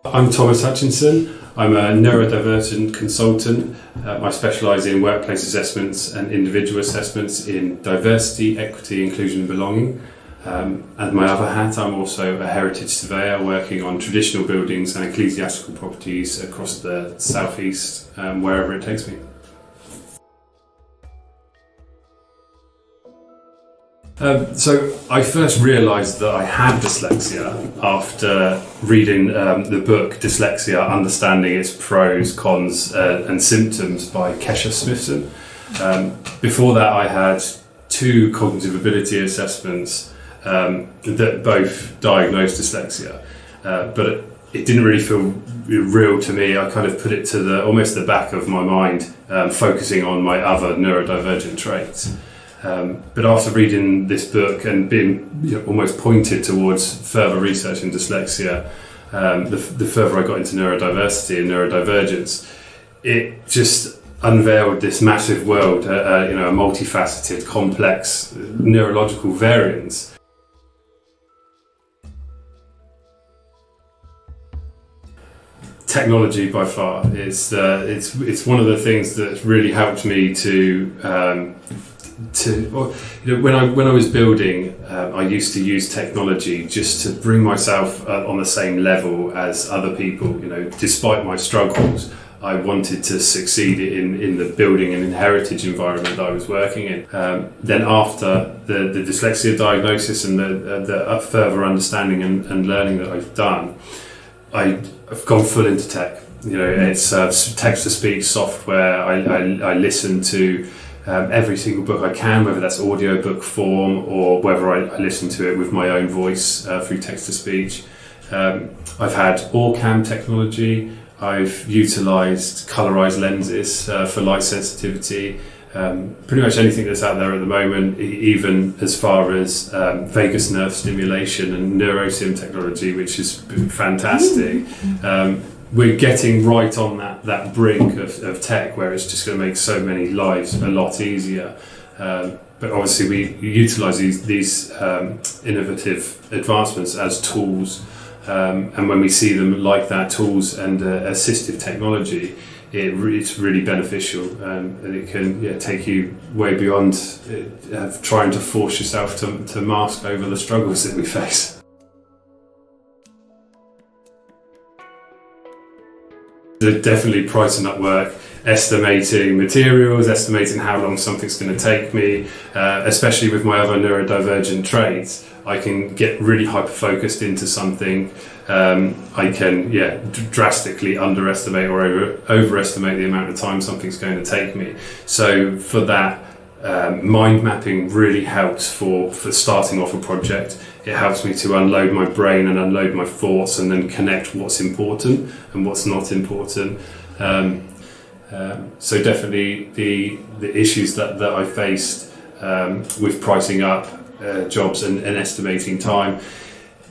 I'm Thomas Hutchinson. I'm a neurodivergent consultant. I specialise in workplace assessments and individual assessments in diversity, equity, inclusion and belonging. And my other hat, I'm also a heritage surveyor working on traditional buildings and ecclesiastical properties across the southeast, wherever it takes me. So I first realised that I had dyslexia after reading the book Dyslexia, Understanding Its Pros, Cons and Symptoms by Kesha Smithson. Before that I had 2 cognitive ability assessments that both diagnosed dyslexia, but it didn't really feel real to me. I kind of put it to almost the back of my mind, focusing on my other neurodivergent traits. But after reading this book and being almost pointed towards further research in dyslexia, the further I got into neurodiversity and neurodivergence, it just unveiled this massive world, a multifaceted, complex neurological variance. Technology by far it's one of the things that's really helped me when I was building, I used to use technology just to bring myself on the same level as other people. Despite my struggles, I wanted to succeed in the building and in heritage environment that I was working in. Then after the dyslexia diagnosis and the further understanding and learning that I've done, I've gone full into tech. It's text-to-speech software. I listen to every single book I can, whether that's audiobook form or whether I listen to it with my own voice through text-to-speech. I've had all-cam technology. I've utilised colorized lenses for light sensitivity. Pretty much anything that's out there at the moment, even as far as vagus nerve stimulation and neurosim technology, which is fantastic. We're getting right on that brink of tech where it's just going to make so many lives a lot easier. But obviously we utilise these innovative advancements as tools, and when we see them like that, tools and assistive technology, it's really beneficial, and it can take you way beyond trying to force yourself to mask over the struggles that we face. They're definitely pricing up work, estimating materials, estimating how long something's going to take me, especially with my other neurodivergent traits. I can get really hyper-focused into something. I can drastically underestimate or overestimate the amount of time something's going to take me. So for that, mind mapping really helps for starting off a project. It helps me to unload my brain and unload my thoughts and then connect what's important and what's not important. So definitely the issues that I faced with pricing up jobs and estimating time,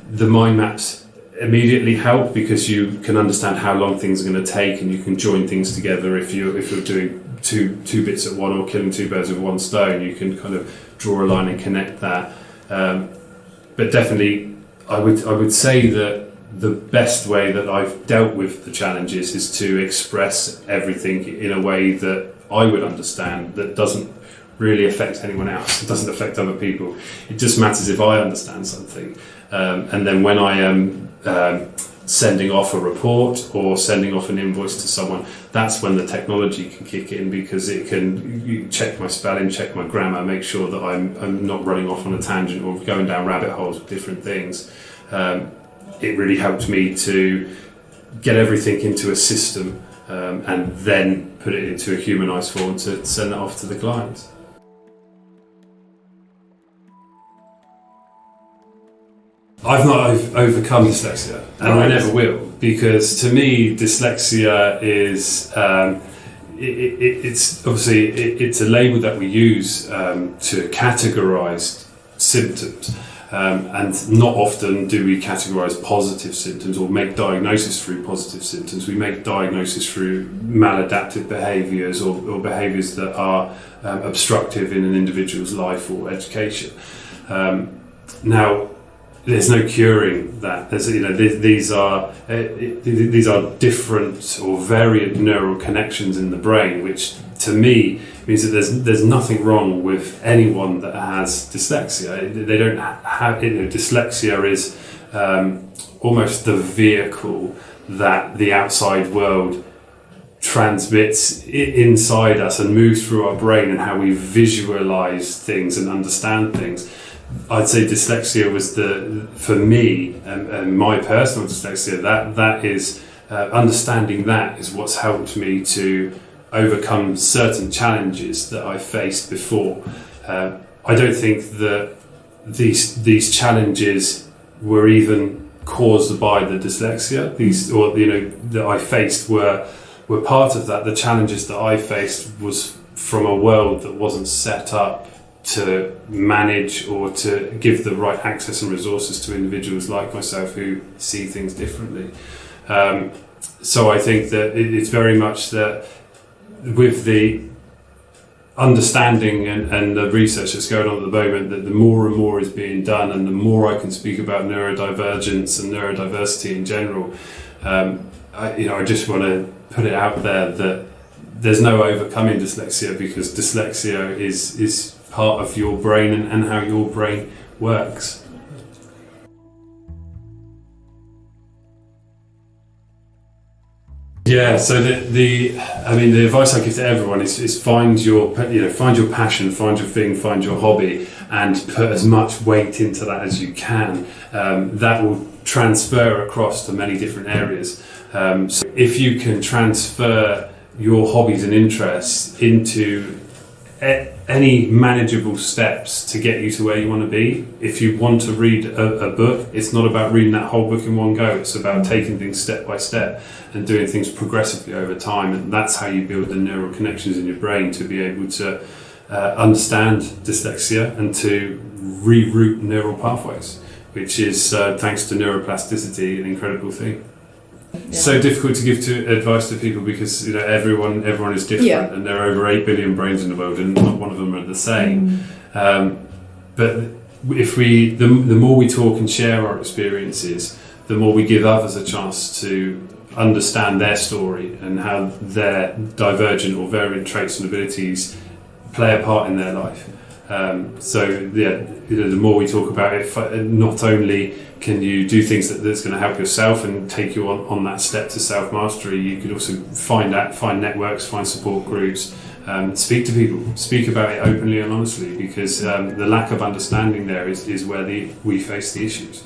the mind maps immediately help because you can understand how long things are going to take, and you can join things together. If you're doing two bits at one, or killing 2 birds with 1 stone, you can kind of draw a line and connect that. But definitely, I would say that the best way that I've dealt with the challenges is to express everything in a way that I would understand, that doesn't really affect anyone else. It doesn't affect other people. It just matters if I understand something. And then when I am sending off a report or sending off an invoice to someone, that's when the technology can kick in, because it can check my spelling, check my grammar, make sure that I'm not running off on a tangent or going down rabbit holes with different things. It really helped me to get everything into a system and then put it into a humanised form to send it off to the client. I've not overcome dyslexia, and I never will, because to me dyslexia is it's obviously it's a label that we use to categorise symptoms, and not often do we categorise positive symptoms or make diagnosis through positive symptoms. We make diagnosis through maladaptive behaviours or behaviours that are obstructive in an individual's life or education. Now, there's no curing that. There's, these are different or variant neural connections in the brain, which to me means that there's nothing wrong with anyone that has dyslexia. They don't have, dyslexia is almost the vehicle that the outside world transmits inside us and moves through our brain, and how we visualize things and understand things. I'd say dyslexia was for me and my personal dyslexia, that is understanding that is what's helped me to overcome certain challenges that I faced before. I don't think that these challenges were even caused by the dyslexia. That I faced were part of that. The challenges that I faced was from a world that wasn't set up to manage or to give the right access and resources to individuals like myself who see things differently. So I think that it's very much that with the understanding and the research that's going on at the moment, that the more and more is being done, and the more I can speak about neurodivergence and neurodiversity in general, I just want to put it out there that there's no overcoming dyslexia, because dyslexia is part of your brain and how your brain works. Yeah, so the advice I give to everyone is find your passion, find your thing, find your hobby, and put as much weight into that as you can. That will transfer across to many different areas. So if you can transfer your hobbies and interests into any manageable steps to get you to where you want to be. If you want to read a book, it's not about reading that whole book in one go. It's about taking things step by step and doing things progressively over time. And that's how you build the neural connections in your brain to be able to understand dyslexia and to reroute neural pathways, which is, thanks to neuroplasticity, an incredible thing. Yeah. So difficult to give advice to people because everyone is different, and there are over 8 billion brains in the world, and not one of them are the same. But if the more we talk and share our experiences, the more we give others a chance to understand their story and how their divergent or variant traits and abilities play a part in their life. The more we talk about it, not only can you do things that's going to help yourself and take you on that step to self-mastery, you could also find networks, find support groups, speak to people, speak about it openly and honestly, because the lack of understanding there is where we face the issues.